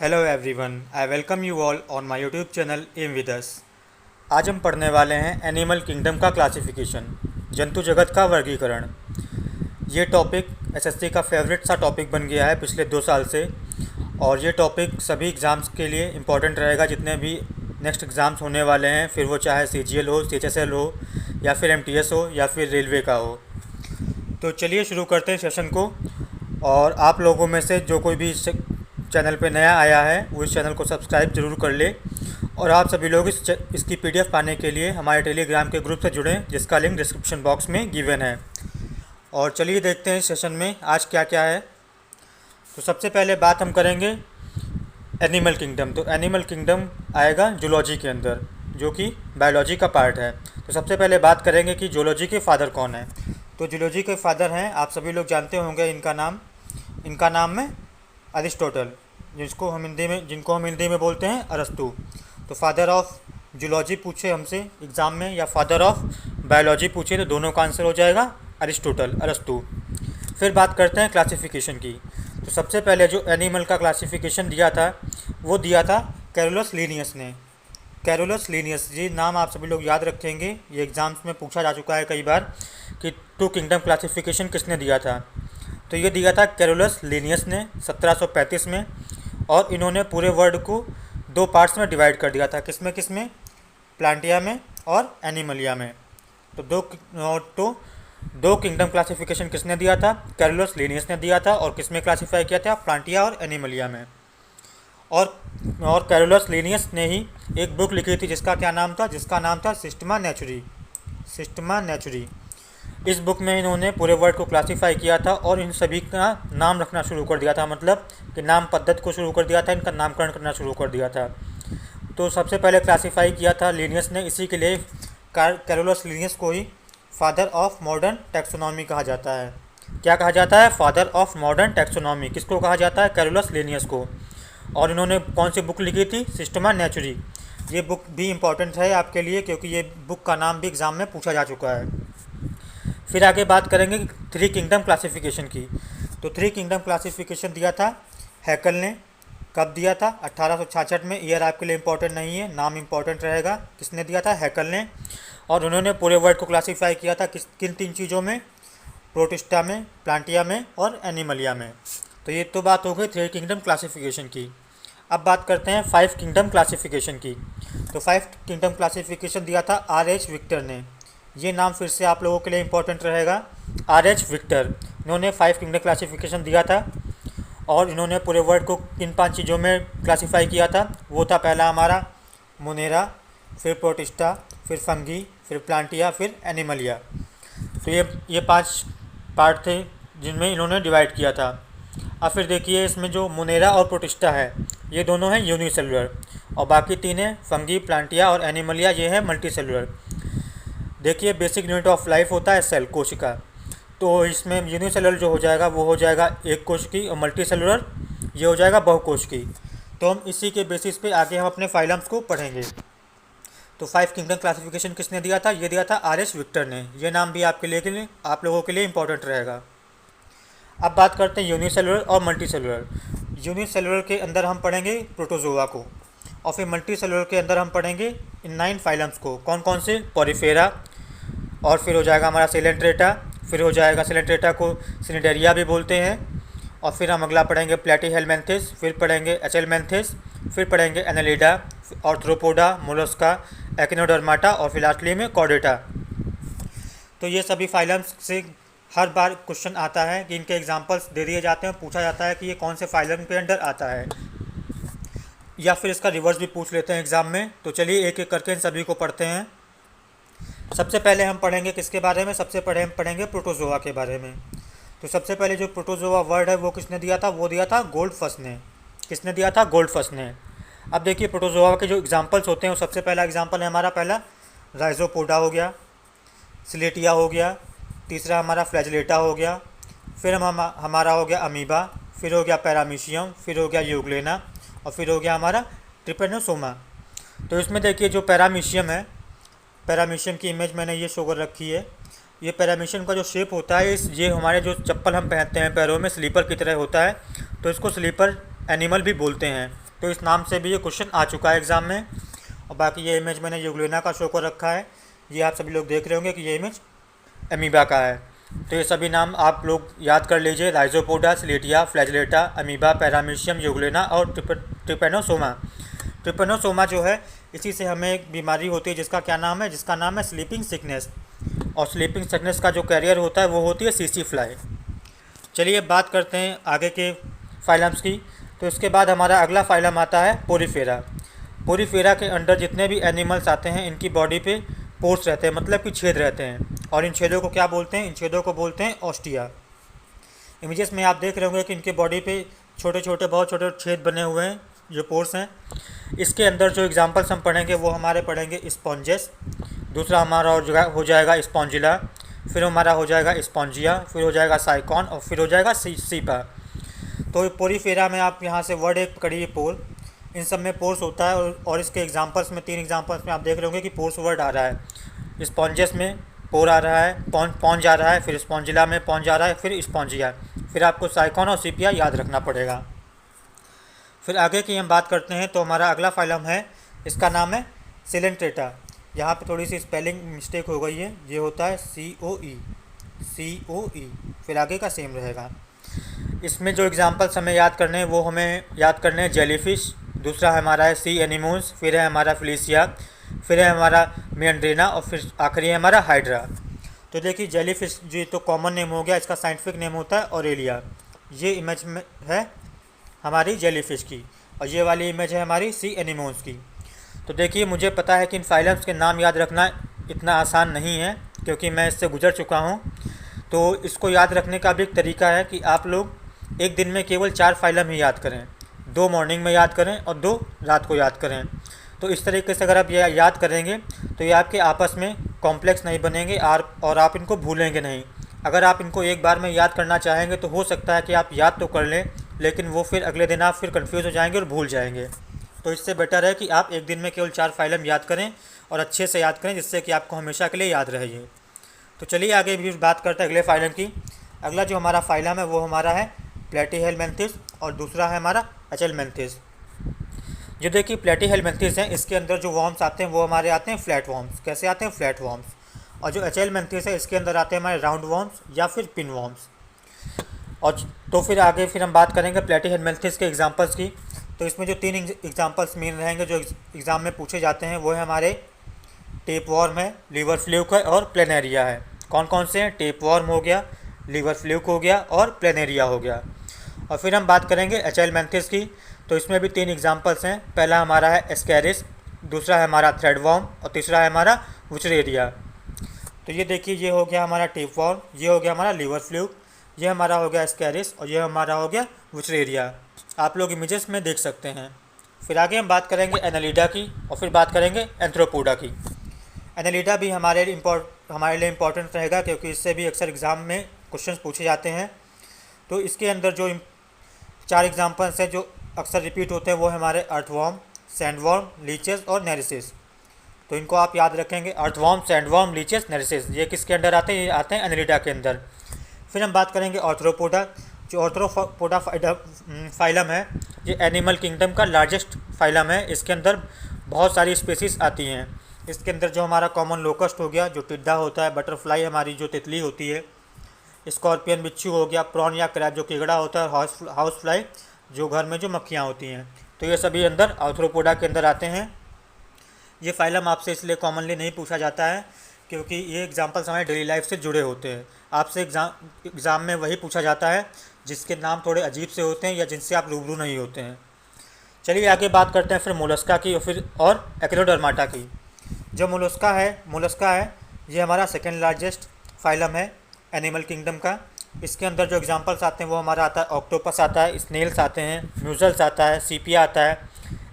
Hello everyone, I welcome you all on my YouTube channel M with us. आज हम पढ़ने वाले हैं एनिमल किंगडम का क्लासिफिकेशन, जंतु जगत का वर्गीकरण। ये टॉपिक एसएससी का फेवरेट सा टॉपिक बन गया है पिछले 2 साल से, और ये टॉपिक सभी एग्ज़ाम्स के लिए इम्पॉर्टेंट रहेगा। जितने भी नेक्स्ट एग्ज़ाम्स होने वाले हैं, फिर वो चाहे सीजीएल हो, सीएचएसएल हो, या फिर एमटीएस हो, या फिर रेलवे का हो। तो चलिए शुरू करते हैं सेशन को। और आप लोगों में से जो कोई भी इस चैनल पे नया आया है वो इस चैनल को सब्सक्राइब जरूर कर ले। और आप सभी लोग इसकी पीडीएफ पाने के लिए हमारे टेलीग्राम के ग्रुप से जुड़ें, जिसका लिंक डिस्क्रिप्शन बॉक्स में गिवन है। और चलिए देखते हैं इस सेशन में आज क्या क्या है। तो सबसे पहले बात हम करेंगे एनिमल किंगडम। तो एनिमल किंगडम आएगा जूलॉजी के अंदर, जो कि बायोलॉजी का पार्ट है। तो सबसे पहले बात करेंगे कि जूलॉजी के फादर कौन है। तो जूलॉजी के फादर हैं, आप सभी लोग जानते होंगे इनका नाम है अरिस्टोटल, जिनको हम हिंदी में बोलते हैं अरस्तु। तो फादर ऑफ जूलॉजी पूछे हमसे एग्ज़ाम में, या फादर ऑफ बायोलॉजी पूछे, तो दोनों का आंसर हो जाएगा अरिस्टोटल, अरस्तु। फिर बात करते हैं क्लासिफिकेशन की। तो सबसे पहले जो एनिमल का क्लासिफिकेशन दिया था वो दिया था कैरोलस लीनियस ने। कैरोलस लीनियस, ये नाम आप सभी लोग याद रखेंगे, ये एग्ज़ाम्स में पूछा जा चुका है कई बार कि टू किंगडम क्लासिफिकेशन किसने दिया था। तो ये दिया था कैरोलस लीनियस ने 1735 में। और इन्होंने पूरे वर्ल्ड को 2 पार्ट्स में डिवाइड कर दिया था। किसमें प्लांटिया में और एनिमलिया में। तो दो किंगडम क्लासिफिकेशन किसने दिया था? कैरोलस लीनियस ने दिया था। और किसमें क्लासीफाई किया था? प्लांटिया और एनिमलिया में। और कैरोलस लीनियस ने ही एक बुक लिखी थी जिसका नाम था सिस्टमा नेचुरी। इस बुक में इन्होंने पूरे वर्ल्ड को क्लासीफाई किया था और इन सभी का नाम रखना शुरू कर दिया था, मतलब कि नाम पद्धति को शुरू कर दिया था, इनका नामकरण करना शुरू कर दिया था। तो सबसे पहले क्लासीफाई किया था लीनियस ने, इसी के लिए कैरोलस लीनियस को ही फादर ऑफ मॉडर्न टैक्सोनॉमी कहा जाता है। क्या कहा जाता है? Father of modern taxonomy. किसको कहा जाता है? कैरोलस लीनियस को। और इन्होंने कौन सी बुक लिखी थी? सिस्टमा नेचुरी। ये बुक भी इम्पॉर्टेंट है आपके लिए, क्योंकि ये बुक का नाम भी एग्ज़ाम में पूछा जा चुका है। फिर आगे बात करेंगे 3 किंगडम क्लासिफिकेशन की। तो 3 किंगडम क्लासिफिकेशन दिया था हैकल ने। कब दिया था? 1866 में। ईयर आपके लिए इम्पोर्टेंट नहीं है, नाम इम्पोर्टेंट रहेगा। किसने दिया था? हैकल ने। और उन्होंने पूरे वर्ल्ड को क्लासीफाई किया था किन 3 चीज़ों में? प्रोटिस्टा में, प्लांटिया में और एनिमलिया में। तो ये तो बात हो गई 3 किंगडम क्लासिफिकेशन की। अब बात करते हैं 5 किंगडम क्लासिफिकेशन की। तो 5 किंगडम क्लासिफिकेशन दिया था R.H. विक्टर ने। ये नाम फिर से आप लोगों के लिए इम्पोर्टेंट रहेगा, R.H. विक्टर। इन्होंने 5 किंगडम क्लासिफिकेशन दिया था। और इन्होंने पूरे वर्ल्ड को किन 5 चीज़ों में क्लासीफाई किया था? वो था पहला हमारा मोनेरा, फिर प्रोटिस्टा, फिर फंगी, फिर प्लांटिया, फिर एनिमलिया। तो ये 5 पार्ट थे जिनमें इन्होंने डिवाइड किया था। अब फिर देखिए, इसमें जो मोनेरा और प्रोटिस्टा है ये दोनों हैं यूनिसेलुलर, और बाकी 3 हैं फंगी, प्लांटिया और एनिमलिया, ये है मल्टीसेलुलर। देखिए, बेसिक यूनिट ऑफ लाइफ होता है सेल, कोशिका। तो इसमें यूनिसेलुलर जो हो जाएगा वो हो जाएगा एक कोश की, और मल्टी सेलुलर ये हो जाएगा बहुकोश की। तो हम इसी के बेसिस पे आगे हम अपने फाइलम्स को पढ़ेंगे। तो 5 किंगडम क्लासिफिकेशन किसने दिया था? ये दिया था R.H. विक्टर ने। ये नाम भी आप लोगों के लिए इम्पोर्टेंट रहेगा। अब बात करते हैं यूनिसेलुलर और मल्टी सेलुलर। यूनिसेलुलर के अंदर हम पढ़ेंगे प्रोटोजोआ को, और फिर मल्टी सेलुलर के अंदर हम पढ़ेंगे इन 9 फाइलम्स को। कौन कौन से? पॉरीफेरा, और फिर हो जाएगा हमारा सिलेंट्रेटा, फिर हो जाएगा सिलेंट्रेटा को सिनिडेरिया भी बोलते हैं। और फिर हम अगला पढ़ेंगे प्लेटीहेलमिन्थेस, फिर पढ़ेंगे एचेलमिन्थेस, फिर पढ़ेंगे एनालिडा, ऑर्थ्रोपोडा, मोलस्का, एक्टिनोडर्माटा, और फिर लास्टली में कॉर्डेटा। तो ये सभी फाइलम्स से हर बार क्वेश्चन आता है कि इनके एग्जांपल्स दे दिए जाते हैं, पूछा जाता है कि ये कौन से फाइलम के अंडर आता है, या फिर इसका रिवर्स भी पूछ लेते हैं एग्ज़ाम में। तो चलिए एक एक करके इन सभी को पढ़ते हैं। सबसे पहले हम पढ़ेंगे किसके बारे में? पढ़ेंगे प्रोटोजोआ के बारे में। तो सबसे पहले जो प्रोटोजोआ वर्ड है वो किसने दिया था? वो दिया था गोल्डफस ने। किसने दिया था? गोल्डफस ने। अब देखिए, प्रोटोजोआ के जो एग्जांपल्स होते हैं, वो सबसे पहला एग्जांपल है हमारा राइजोपोडा हो गया, सिलेटिया हो गया, तीसरा हमारा फ्लैजिलेटा हो गया, फिर हमारा हो गया अमीबा, फिर हो गया पैरामीशियम, फिर हो गया यूग्लेना, और फिर हो गया हमारा ट्रिपेनोसोमा। तो इसमें देखिए जो पैरामीशियम है, पैरामीशियम की इमेज मैंने ये शो कर रखी है। ये पैरामीशियम का जो शेप होता है, ये हमारे जो चप्पल हम पहनते हैं पैरों में स्लीपर की तरह होता है, तो इसको स्लीपर एनिमल भी बोलते हैं। तो इस नाम से भी ये क्वेश्चन आ चुका है एग्ज़ाम में। और बाकी ये इमेज मैंने यूग्लेना का शो कर रखा है, ये आप सभी लोग देख रहे होंगे कि ये इमेज अमीबा का है। तो ये सभी नाम आप लोग याद कर लीजिए, राइजोपोडा, सिलेटिया, फ्लैजिलेटा, अमीबा, पैरामीशियम, यूग्लेना और ट्रिपेनोसोमा। ट्रिपेनोसोमा जो है, इसी से हमें एक बीमारी होती है जिसका क्या नाम है, जिसका नाम है स्लीपिंग सिकनेस। और स्लीपिंग सिकनेस का जो कैरियर होता है वो होती है सीसी फ्लाई। चलिए अब बात करते हैं आगे के फाइलम्स की। तो इसके बाद हमारा अगला फाइलम आता है पोरीफेरा। पोरीफेरा के अंडर जितने भी एनिमल्स आते हैं इनकी बॉडी पे पोर्स रहते हैं, मतलब कि छेद रहते हैं। और इन छेदों को क्या बोलते हैं, इन छेदों को बोलते हैं ऑस्टिया। इमेजेस में आप देख रहे होंगे कि इनके बॉडी पे छोटे छोटे बहुत छोटे छेद बने हुए हैं, जो पोर्स हैं। इसके अंदर जो एग्जांपल्स हम पढ़ेंगे वो हमारे पढ़ेंगे स्पॉन्जेस, दूसरा हमारा हो जाएगा स्पॉन्जिला, फिर हमारा हो जाएगा स्पॉन्जिया, फिर हो जाएगा साइकॉन और फिर हो जाएगा सीपा। तो पोरीफेरा में आप यहाँ से वर्ड एक पकड़िए पोर, इन सब में पोर्स होता है। और इसके एग्जांपल्स में 3 एग्जांपल्स में आप देख रहे होंगे कि पोर्स वर्ड आ रहा है। स्पॉन्जेस में पोर आ रहा है, पॉन्ज आ रहा है, फिर स्पॉन्जिला में पॉन्ज आ रहा है, फिर स्पॉन्जिया। फिर आपको साइकॉन और सीपिया याद रखना पड़ेगा। फिर आगे की हम बात करते हैं तो हमारा अगला फाइलम है, इसका नाम है सिलेंट्रेटा। यहाँ पे थोड़ी सी स्पेलिंग मिस्टेक हो गई है, ये होता है COE, फिर आगे का सेम रहेगा। इसमें जो एग्जांपल्स हमें याद करने हैं वो हमें याद करने हैं जेलीफिश, दूसरा हमारा है सी एनिमोन्स, फिर है हमारा फिलिसिया, फिर है हमारा मेंड्रेना और फिर आखिरी है हमारा हाइड्रा। तो देखिए जेलीफिश जो तो कॉमन नेम हो गया, इसका साइंटिफिक नेम होता है ऑरेलिया। ये इमेज में है हमारी जेलीफिश की और ये वाली इमेज है हमारी सी एनिमोन्स की। तो देखिए मुझे पता है कि इन फाइलम्स के नाम याद रखना इतना आसान नहीं है, क्योंकि मैं इससे गुजर चुका हूँ। तो इसको याद रखने का भी एक तरीका है कि आप लोग एक दिन में केवल 4 फाइलम ही याद करें, 2 मॉर्निंग में याद करें और 2 रात को याद करें। तो इस तरीके से अगर आप ये याद करेंगे तो ये आपके आपस में कॉम्प्लेक्स नहीं बनेंगे और आप इनको भूलेंगे नहीं। अगर आप इनको एक बार में याद करना चाहेंगे तो हो सकता है कि आप याद तो कर लें, लेकिन वो फिर अगले दिन आप फिर कंफ्यूज हो जाएंगे और भूल जाएंगे। तो इससे बेटर है कि आप एक दिन में केवल 4 फाइलम याद करें और अच्छे से याद करें, जिससे कि आपको हमेशा के लिए याद रहे ये। तो चलिए आगे भी बात करते हैं अगले फाइलम की। अगला जो हमारा फाइलम है वो हमारा है प्लेटीहेलमिन्थिस और दूसरा है हमारा एचेलमिन्थिस। जो देखिए प्लेटीहेलमिन्थिस हैं, इसके अंदर जो वॉर्म्स आते हैं वो हमारे आते हैं फ्लैट वॉर्म्स। कैसे आते हैं, फ्लैट वॉर्म्स। और जो एचेलमिन्थिस है इसके अंदर आते हैं हमारे राउंड वॉर्म्स या फिर पिन वॉर्म्स। और तो फिर आगे फिर हम बात करेंगे प्लेटीहेलमिन्थिस के एग्जांपल्स की। तो इसमें जो 3 एग्जांपल्स मेन रहेंगे जो एग्ज़ाम में पूछे जाते हैं वो है हमारे टेप वॉर्म है, लीवर फ्लूक है और प्लेनेरिया है। कौन कौन से हैं, टेप वॉर्म हो गया, लीवर फ्लूक हो गया और प्लेनेरिया हो गया। और फिर हम बात करेंगे एचेलमिन्थिस की। तो इसमें भी 3 एग्जांपल्स हैं। पहला हमारा है एस्कैरिस, दूसरा है हमारा थ्रेड वॉर्म और तीसरा है हमारा वुचरेरिया। तो ये देखिए ये हो गया हमारा टेप वॉर्म, ये हो गया हमारा लीवर फ्लूक, ये हमारा हो गया एस्कैरिस और ये हमारा हो गया वुचरेरिया। आप लोग इमेजेस में देख सकते हैं। फिर आगे हम बात करेंगे एनालिडा की और फिर बात करेंगे एंथ्रोपोडा की। एनालिडा भी हमारे लिए इम्पॉर्टेंट रहेगा, क्योंकि इससे भी अक्सर एग्ज़ाम में क्वेश्चंस पूछे जाते हैं। तो इसके अंदर जो 4 एग्जांपल्स हैं जो अक्सर रिपीट होते हैं वो हमारे अर्थवॉर्म, सैंडवॉर्म, लीचेस और नेरिसिस। तो इनको आप याद रखेंगे, अर्थवॉर्म, सैंडवॉर्म, लीचेस, नेरिसिस। ये किसके अंडर आते हैं, ये आते हैं एनालिडा के अंदर। फिर हम बात करेंगे आर्थ्रोपोडा। जो आर्थ्रोपोडा फाइलम है ये एनिमल किंगडम का लार्जेस्ट फाइलम है। इसके अंदर बहुत सारी स्पीसीज़ आती हैं। इसके अंदर जो हमारा कॉमन लोकस्ट हो गया, जो टिड्डा होता है, बटरफ्लाई हमारी जो तितली होती है, स्कॉर्पियन बिच्छू हो गया, प्रॉन या क्रैब जो कीगड़ा होता है, हाउस फ्लाई जो घर में जो मक्खियाँ होती हैं। तो ये सभी अंदर आर्थ्रोपोडा के अंदर आते हैं। ये फाइलम आपसे इसलिए कॉमनली नहीं पूछा जाता है क्योंकि ये एग्जांपल्स हमारे डेली लाइफ से जुड़े होते हैं। आपसे एग्ज़ाम में वही पूछा जाता है जिसके नाम थोड़े अजीब से होते हैं या जिनसे आप रूबरू नहीं होते हैं। चलिए आगे बात करते हैं फिर मोलस्का की और एकिनोडर्माटा की। जो मोलस्का है ये हमारा सेकेंड लार्जेस्ट फाइलम है एनिमल किंगडम का। इसके अंदर जो एग्जांपल्स आते हैं वो हमारा आता है ऑक्टोपस आता है, स्नेल्स आते हैं, म्यूजल्स आता है, सीपिया आता है,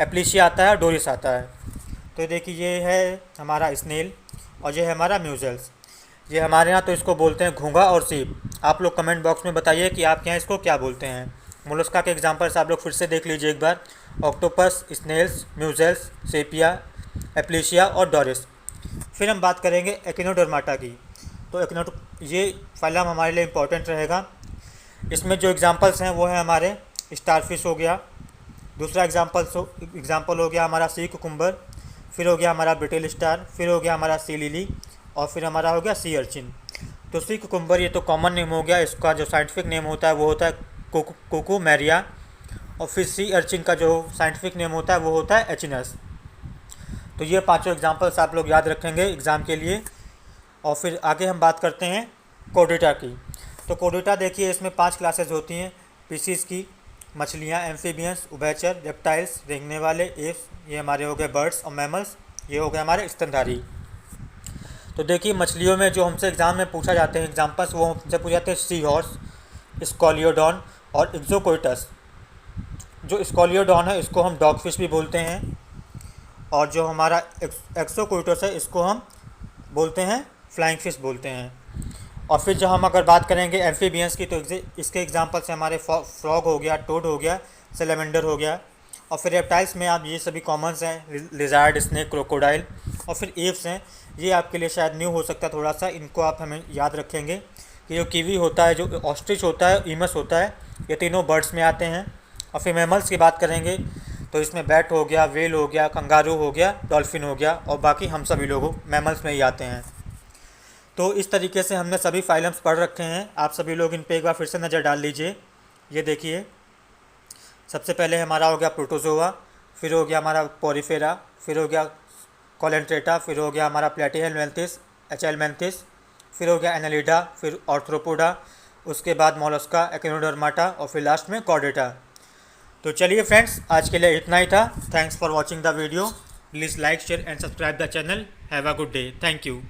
एप्लीशिया आता है, डोरिस आता है। तो देखिए ये है हमारा स्नेल और ये है हमारा म्यूजल्स। ये हमारे यहाँ तो इसको बोलते हैं घोंघा और सीप। आप लोग कमेंट बॉक्स में बताइए कि आपके यहाँ इसको क्या बोलते हैं। मोलस्का के एग्जांपल्स आप लोग फिर से देख लीजिए एक बार, ऑक्टोपस, स्नेल्स, म्यूजल्स, सेपिया, एप्लीशिया और डोरिस। फिर हम बात करेंगे एकिनोडर्माटा की। तो ये फाइलम हमारे लिए इम्पोर्टेंट रहेगा। इसमें जो एग्जांपल्स हैं वो है हमारे स्टारफिश हो गया, दूसरा एग्जाम्पल हो गया हमारा सी कुकुम्बर, फिर हो गया हमारा ब्रिटेल स्टार, फिर हो गया हमारा सी लिली, और फिर हमारा हो गया सी अर्चिन। तो सी कुकुम्बर ये तो कॉमन नेम हो गया, इसका जो साइंटिफिक नेम होता है वो होता है कुकुमेरिया, और फिर सी अर्चिन का जो साइंटिफिक नेम होता है वो होता है एचिनस। तो ये पांचों एग्जांपल्स आप लोग याद रखेंगे एग्ज़ाम के लिए। और फिर आगे हम बात करते हैं कोर्डेटा की। तो कोर्डेटा देखिए, इसमें 5 क्लासेज होती हैं पीसीज की, मछलियाँ, एम्फीबियंस, उभयचर, रेप्टाइल्स, रेंगने वाले, एप्स, ये हमारे हो गए बर्ड्स और मैमल्स, ये हो गए हमारे स्तनधारी। तो देखिए मछलियों में जो हमसे एग्ज़ाम में पूछा जाते हैं एग्जाम्पल्स, वो हमसे पूछे जाते हैं सी हॉर्स, स्कॉलियोडॉन और इक्सोकोइटस। जो स्कॉलियोडॉन है इसको हम डॉग फिश भी बोलते हैं, और जो हमारा एक्सोकोइटस है इसको हम बोलते हैं फ्लाइंग फिश बोलते हैं। और फिर जो हम अगर बात करेंगे एम्फीबियंस की, तो इसके एग्जांपल से हमारे फ्रॉग हो गया, टोड हो गया, सेलेमेंडर हो गया। और फिर रेप्टाइल्स में आप ये सभी कॉमन्स हैं, लिजार्ड, स्नेक, क्रोकोडाइल। और फिर एप्स हैं, ये आपके लिए शायद न्यू हो सकता है थोड़ा सा, इनको आप हमें याद रखेंगे कि जो कीवी होता है, जो ऑस्ट्रिच होता है, ईमस होता है, ये तीनों बर्ड्स में आते हैं। और फिर मैमल्स की बात करेंगे तो इसमें बैट हो गया, वेल हो गया, कंगारू हो गया, डॉल्फिन हो गया, और बाकी हम सभी लोग मैमल्स में ही आते हैं। तो इस तरीके से हमने सभी फाइलम्स पढ़ रखे हैं। आप सभी लोग इन पे एक बार फिर से नज़र डाल लीजिए। ये देखिए, सबसे पहले हमारा हो गया प्रोटोजोआ, फिर हो गया हमारा पोरिफेरा, फिर हो गया कोलेंट्रेटा, फिर हो गया हमारा प्लेटिहेलमिन्थिस, एचेलमिन्थिस, फिर हो गया एनालिडा, फिर आर्थ्रोपोडा, उसके बाद मोलस्का, एकिनोडर्माटा, और फिर लास्ट में कॉर्डेटा। तो चलिए फ्रेंड्स, आज के लिए इतना ही था। Thanks for watching the video. Please like, share and subscribe the channel. Have a good day. Thank you.